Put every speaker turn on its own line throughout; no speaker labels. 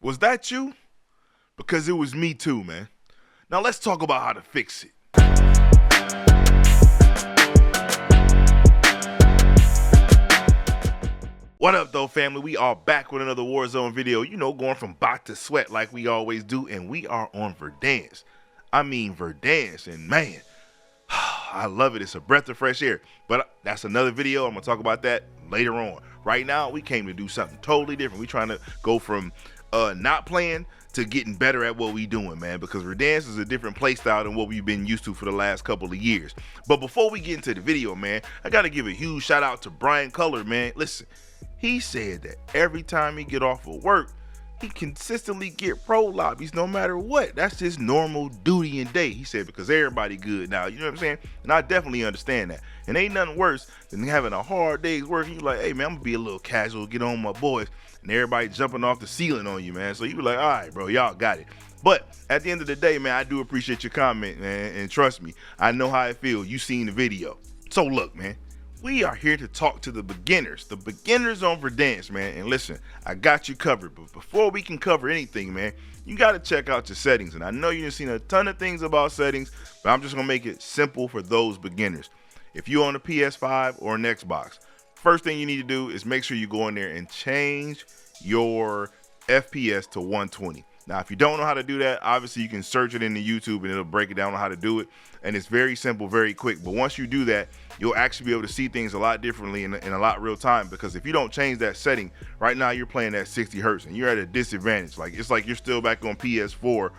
Was that you? Because it was me too, man. Now let's talk about how to fix it. What up though, family? We are back with another Warzone video, you know, going from bot to sweat like we always do, and we are on Verdansk. I mean Verdansk, and man, I love it. It's a breath of fresh air. But that's another video. I'm gonna talk about that later on. Right now, we came to do something totally different. We trying to go from not playing to getting better at what we doing, man, because Verdansk is a different play style than what we've been used to for the last couple of years. But before we get into the video, man, I gotta give a huge shout out to Brian Color, man. Listen, he said that every time he get off of work, he consistently get pro lobbies no matter what. That's just normal duty and day. He said because everybody good now, you know what I'm saying? And I definitely understand that. And ain't nothing worse than having a hard day's work and you like, hey man, I'm gonna be a little casual, get on my boys, and everybody jumping off the ceiling on you, man. So you be like, all right, bro, y'all got it. But at the end of the day, man, I do appreciate your comment, man, and trust me, I know how it feels. You seen the video. So look, man, we are here to talk to the beginners on Verdansk, man. And listen, I got you covered. But before we can cover anything, man, you got to check out your settings. And I know you've seen a ton of things about settings, but I'm just going to make it simple for those beginners. If you're on a PS5 or an Xbox, first thing you need to do is make sure you go in there and change your FPS to 120. Now, if you don't know how to do that, obviously you can search it in the YouTube and it'll break it down on how to do it. And it's very simple, very quick. But once you do that, you'll actually be able to see things a lot differently in a lot real time. Because if you don't change that setting, right now you're playing at 60 hertz and you're at a disadvantage. Like it's like you're still back on PS4 or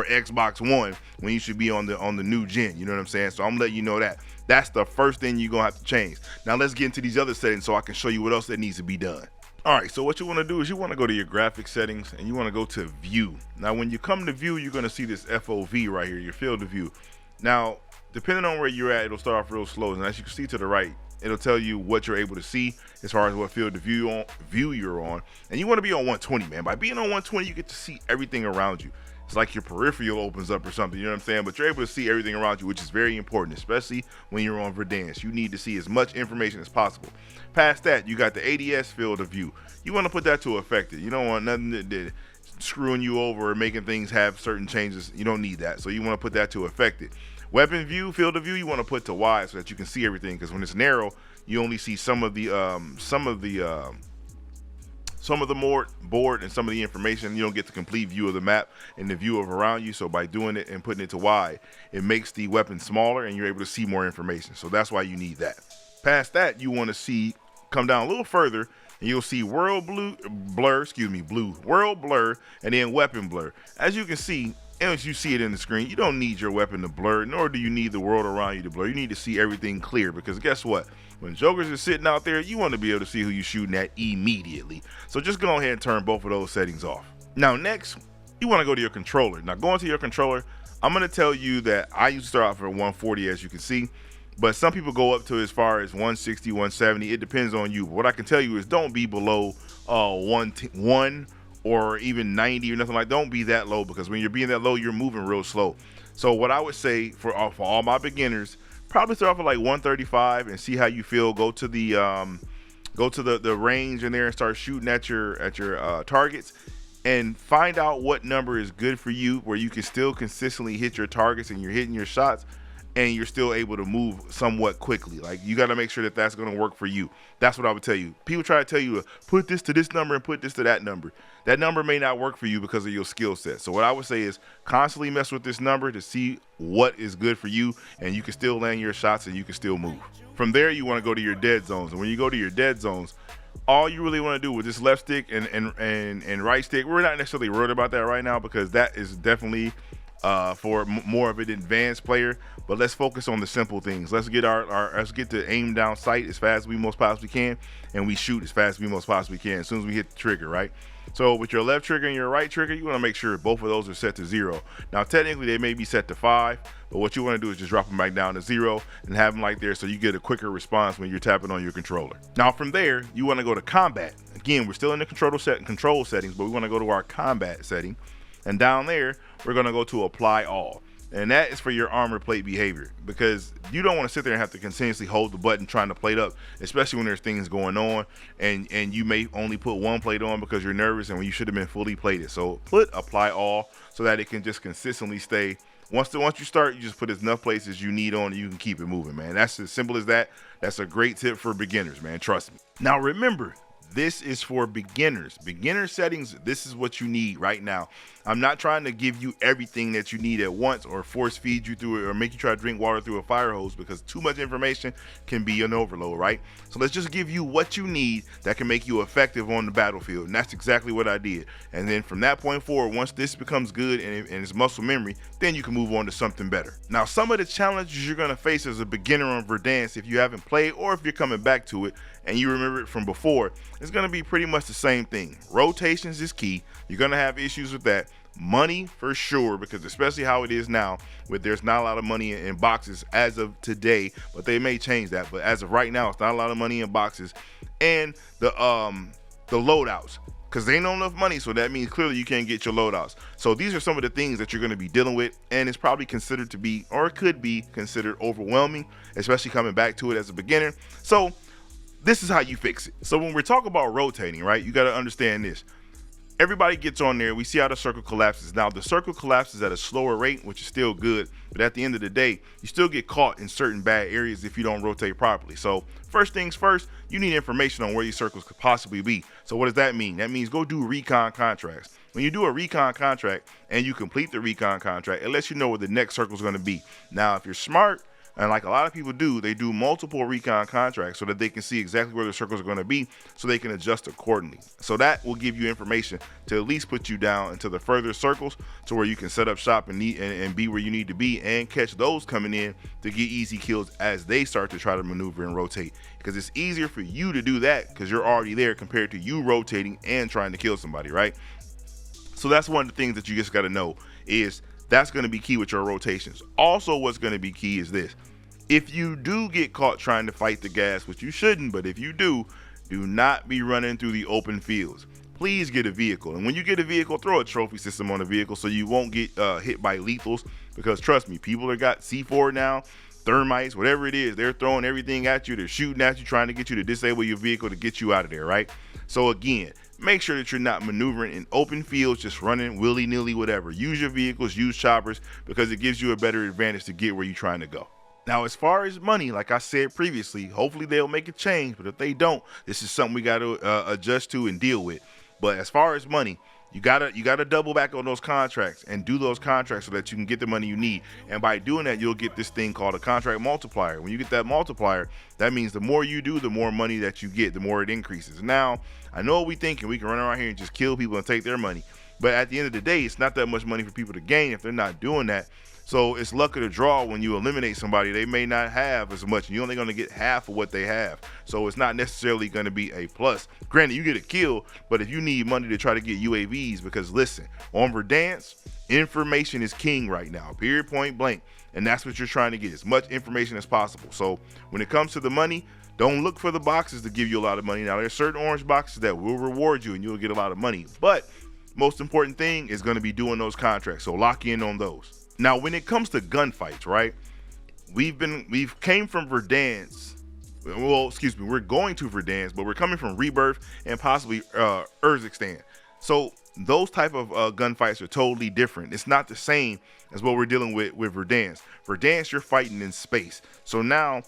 Xbox One when you should be on the new gen. You know what I'm saying? So I'm letting you know that. That's the first thing you're gonna have to change. Now let's get into these other settings so I can show you what else that needs to be done. All right, so what you want to do is you want to go to your graphics settings and you want to go to view. Now, when you come to view, you're going to see this FOV right here, your field of view. Now, depending on where you're at, it'll start off real slow. And as you can see to the right, it'll tell you what you're able to see as far as what field of view you're on. And you want to be on 120, man. By being on 120, you get to see everything around you. It's like your peripheral opens up or something, you know what I'm saying? But you're able to see everything around you, which is very important, especially when you're on Verdansk. You need to see as much information as possible. Past that, you got the ADS field of view. You want to put that to affected. You don't want nothing that screwing you over or making things have certain changes. You don't need that. So you want to put that to affected. Weapon view, field of view, you want to put to wide so that you can see everything. Because when it's narrow, you only see some of the board and some of the information. You don't get the complete view of the map and the view of around you. So by doing it and putting it to wide, it makes the weapon smaller and you're able to see more information. So that's why you need that. Past that, you want to see, come down a little further and you'll see world blur, and then weapon blur. As you can see, as you see it in the screen, you don't need your weapon to blur, nor do you need the world around you to blur. You need to see everything clear because guess what? When jokers are sitting out there, you want to be able to see who you're shooting at immediately. So just go ahead and turn both of those settings off. Now next, you want to go to your controller. Now going to your controller, I'm going to tell you that I used to start off at 140 as you can see, but some people go up to as far as 160, 170. It depends on you. But what I can tell you is don't be below 1 or even 90 or nothing like that. Don't be that low because when you're being that low, you're moving real slow. So what I would say for all my beginners, probably start off at like 135 and see how you feel. Go to the range in there and start shooting at your targets and find out what number is good for you where you can still consistently hit your targets and you're hitting your shots and you're still able to move somewhat quickly. Like you got to make sure that that's going to work for you. That's what I would tell you. People try to tell you to put this to this number and put this to that number. That number may not work for you because of your skill set. So what I would say is constantly mess with this number to see what is good for you and you can still land your shots and you can still move. From there, you want to go to your dead zones. And when you go to your dead zones, all you really want to do with this left stick and right stick, we're not necessarily worried about that right now because that is definitely for more of an advanced player. But let's focus on the simple things. Let's get let's get to aim down sight as fast as we most possibly can, and we shoot as fast as we most possibly can as soon as we hit the trigger, right? So with your left trigger and your right trigger, you want to make sure both of those are set to 0. Now technically they may be set to 5, but what you want to do is just drop them back down to 0 and have them like there so you get a quicker response when you're tapping on your controller. Now from there, you want to go to combat. Again, we're still in the control settings, but we want to go to our combat setting. And down there, we're going to go to apply all. and that is for your armor plate behavior, because you don't want to sit there and have to continuously hold the button trying to plate up, especially when there's things going on and you may only put one plate on because you're nervous and when you should have been fully plated. So apply all so that it can just consistently stay. Once you start, you just put enough plates as you need on and you can keep it moving, man. That's as simple as that. That's a great tip for beginners, man. Trust me. Now remember, this is for beginners. Beginner settings, this is what you need right now. I'm not trying to give you everything that you need at once or force feed you through it or make you try to drink water through a fire hose, because too much information can be an overload, right? So let's just give you what you need that can make you effective on the battlefield. And that's exactly what I did. And then from that point forward, once this becomes good and it's muscle memory, then you can move on to something better. Now, some of the challenges you're gonna face as a beginner on Verdansk, if you haven't played or if you're coming back to it and you remember it from before, it's gonna be pretty much the same thing. Rotations is key. You're gonna have issues with that. Money for sure, because especially how it is now, where there's not a lot of money in boxes as of today, but they may change that. But as of right now, it's not a lot of money in boxes. And the loadouts, because there ain't no enough money, so that means clearly you can't get your loadouts. So these are some of the things that you're going to be dealing with, and it's probably considered to be, or it could be considered, overwhelming, especially coming back to it as a beginner. So this is how you fix it. So when we're talking about rotating, right, you got to understand this. Everybody gets on there, we see how the circle collapses. Now the circle collapses at a slower rate, which is still good, but at the end of the day, you still get caught in certain bad areas if you don't rotate properly. So first things first, you need information on where your circles could possibly be. So what does that mean? That means go do recon contracts. When you do a recon contract and you complete the recon contract, it lets you know where the next circle is going to be. Now if you're smart, and like a lot of people do, they do multiple recon contracts so that they can see exactly where the circles are going to be so they can adjust accordingly. So that will give you information to at least put you down into the further circles to where you can set up shop and be where you need to be and catch those coming in to get easy kills as they start to try to maneuver and rotate. Because it's easier for you to do that because you're already there compared to you rotating and trying to kill somebody, right? So that's one of the things that you just got to know is that's going to be key with your rotations. Also, what's going to be key is this. If you do get caught trying to fight the gas, which you shouldn't, but if you do not be running through the open fields. Please get a vehicle. And when you get a vehicle, throw a trophy system on the vehicle so you won't get hit by lethals. Because trust me, people that got C4 now, thermites, whatever it is, they're throwing everything at you. They're shooting at you, trying to get you to disable your vehicle to get you out of there, right? So again, make sure that you're not maneuvering in open fields, just running willy-nilly, whatever. Use your vehicles, use choppers, because it gives you a better advantage to get where you're trying to go. Now, as far as money, like I said previously, hopefully they'll make a change, but if they don't, this is something we got to adjust to and deal with. But as far as money, you gotta double back on those contracts and do those contracts so that you can get the money you need. And by doing that, you'll get this thing called a contract multiplier. When you get that multiplier, that means the more you do, the more money that you get, the more it increases. Now, I know what we thinking, we can run around here and just kill people and take their money. But at the end of the day, it's not that much money for people to gain if they're not doing that. So it's luck of the draw. When you eliminate somebody, they may not have as much, and you're only going to get half of what they have. So it's not necessarily going to be a plus. Granted, you get a kill, but if you need money to try to get UAVs, because listen, on Verdansk, information is king right now, period, point blank. And that's what you're trying to get, as much information as possible. So when it comes to the money, don't look for the boxes to give you a lot of money. Now, there's certain orange boxes that will reward you and you'll get a lot of money. But most important thing is going to be doing those contracts. So lock in on those. Now, when it comes to gunfights, right, we've came from Verdansk. Well, excuse me, we're going to Verdansk, but we're coming from Rebirth and possibly Urzikstan. So those type of gunfights are totally different. It's not the same as what we're dealing with Verdansk. Verdansk, you're fighting in space. So now,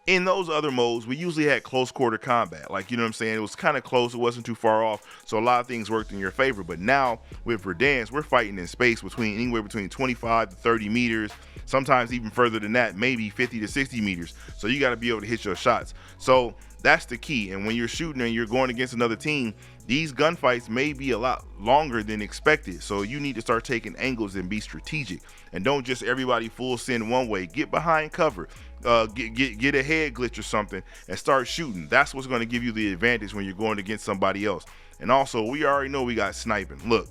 in those other modes, we usually had close quarter combat. Like, you know what I'm saying? It was kind of close. It wasn't too far off. So a lot of things worked in your favor. But now with Verdansk, we're fighting in space anywhere between 25 to 30 meters, sometimes even further than that, maybe 50 to 60 meters. So you got to be able to hit your shots. So that's the key. And when you're shooting and you're going against another team, these gunfights may be a lot longer than expected. So you need to start taking angles and be strategic. And don't just everybody full send one way. Get behind cover. Get a head glitch or something and start shooting. That's what's going to give you the advantage when you're going against somebody else. And also, we already know we got sniping. Look,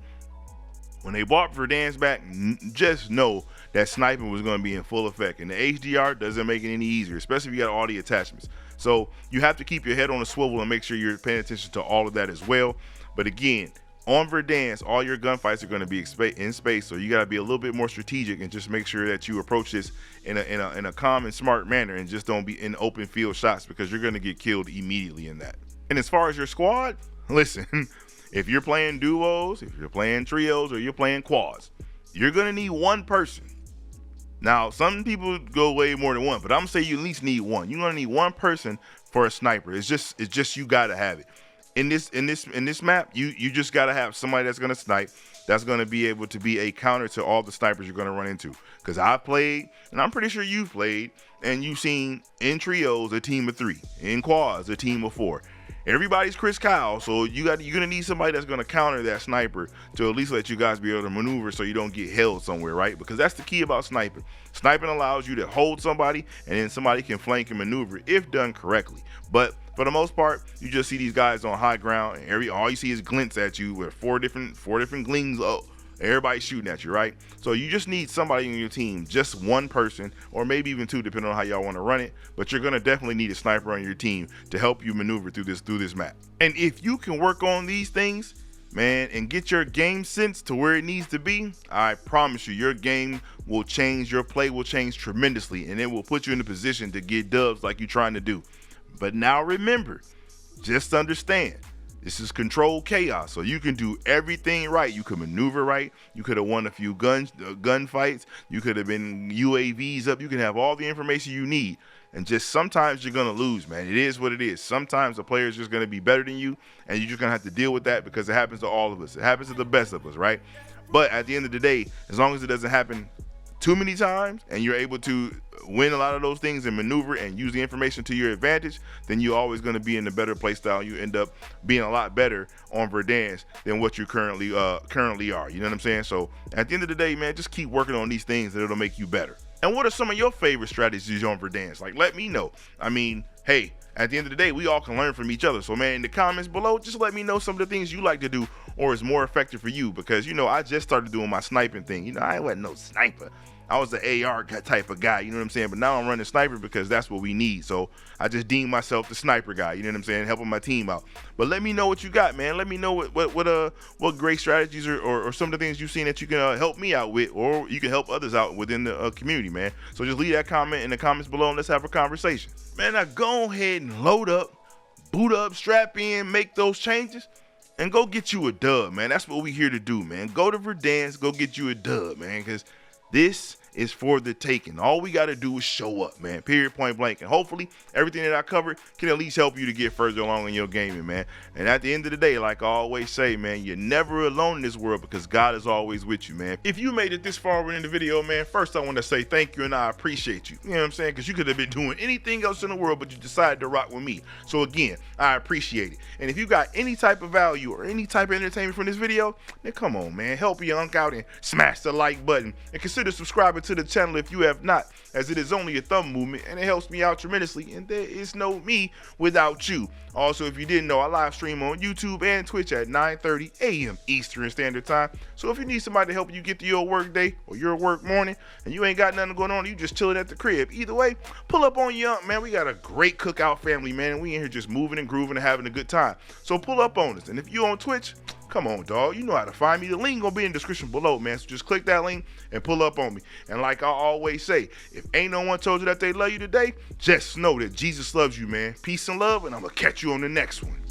when they brought Verdansk back, just know that sniping was going to be in full effect. And the HDR doesn't make it any easier, especially if you got all the attachments. So you have to keep your head on a swivel and make sure you're paying attention to all of that as well. But again, On Verdansk, all your gunfights are going to be in space, so you got to be a little bit more strategic and just make sure that you approach this in a calm and smart manner, and just don't be in open field shots, because you're going to get killed immediately in that. And as far as your squad, listen, if you're playing duos, if you're playing trios, or you're playing quads, you're going to need one person. Now, some people go way more than one, but I'm gonna say you at least need one. You're gonna need one person for a sniper. It's just you gotta have it. In this map, you just gotta have somebody that's gonna snipe, that's gonna be able to be a counter to all the snipers you're gonna run into. Because I've played, and I'm pretty sure you've played, and you've seen in trios a team of 3, in quads a team of 4. Everybody's Chris Kyle, so you're gonna need somebody that's gonna counter that sniper to at least let you guys be able to maneuver so you don't get held somewhere, right? Because that's the key about sniping. Sniping allows you to hold somebody, and then somebody can flank and maneuver if done correctly. But for the most part, you just see these guys on high ground, and all you see is glints at you with four different glings. Oh, everybody's shooting at you, right? So you just need somebody in your team, just one person, or maybe even 2, depending on how y'all want to run it. But you're gonna definitely need a sniper on your team to help you maneuver through this map. And if you can work on these things, man, and get your game sense to where it needs to be, I promise you, your game will change, your play will change tremendously, and it will put you in a position to get dubs like you're trying to do. But now remember, just understand, this is controlled chaos, so you can do everything right. You can maneuver right. You could have won a few gun fights. You could have been UAVs up. You can have all the information you need. And just sometimes you're going to lose, man. It is what it is. Sometimes the player is just going to be better than you, and you're just going to have to deal with that, because it happens to all of us. It happens to the best of us, right? But at the end of the day, as long as it doesn't happen too many times, and you're able to win a lot of those things and maneuver and use the information to your advantage, then you're always going to be in a better play style. You end up being a lot better on Verdansk than what you currently are. You know what I'm saying? So at the end of the day, man, just keep working on these things, and it'll make you better. And what are some of your favorite strategies on Verdansk? Like, let me know. I mean, hey, at the end of the day, we all can learn from each other. So, man, in the comments below, just let me know some of the things you like to do or is more effective for you. Because, you know, I just started doing my sniping thing. You know, I wasn't no sniper. I was the AR type of guy, you know what I'm saying? But now I'm running sniper because that's what we need. So I just deem myself the sniper guy, you know what I'm saying? Helping my team out. But let me know what you got, man. Let me know what great strategies or some of the things you've seen that you can help me out with, or you can help others out within the community, man. So just leave that comment in the comments below, and let's have a conversation. Man, now go ahead and load up, boot up, strap in, make those changes, and go get you a dub, man. That's what we here to do, man. Go to Verdansk, go get you a dub, man, because this is for the taking. All we got to do is show up, man. Period, point blank. And hopefully everything that I covered can at least help you to get further along in your gaming, man. And at the end of the day, like I always say, man, you're never alone in this world, because God is always with you, man. If you made it this far in the video, man, first I want to say thank you, and I appreciate you. You know what I'm saying? Because you could have been doing anything else in the world, but you decided to rock with me. So again, I appreciate it. And if you got any type of value or any type of entertainment from this video, then come on, man. Help your unk out and smash the like button, and consider subscribing to the channel if you have not, as it is only a thumb movement, and it helps me out tremendously, and there is no me without you. Also, if you didn't know, I live stream on YouTube and Twitch at 9:30 a.m. Eastern Standard Time. So if you need somebody to help you get through your work day or your work morning, and you ain't got nothing going on, you just chilling at the crib, either way, pull up on you, man. We got a great cookout family, man, and we in here just moving and grooving and having a good time. So pull up on us. And if you on Twitch, come on, dog. You know how to find me. The link gonna be in the description below, man. So just click that link and pull up on me. And like I always say, if ain't no one told you that they love you today, just know that Jesus loves you, man. Peace and love, and I'm gonna catch you on the next one.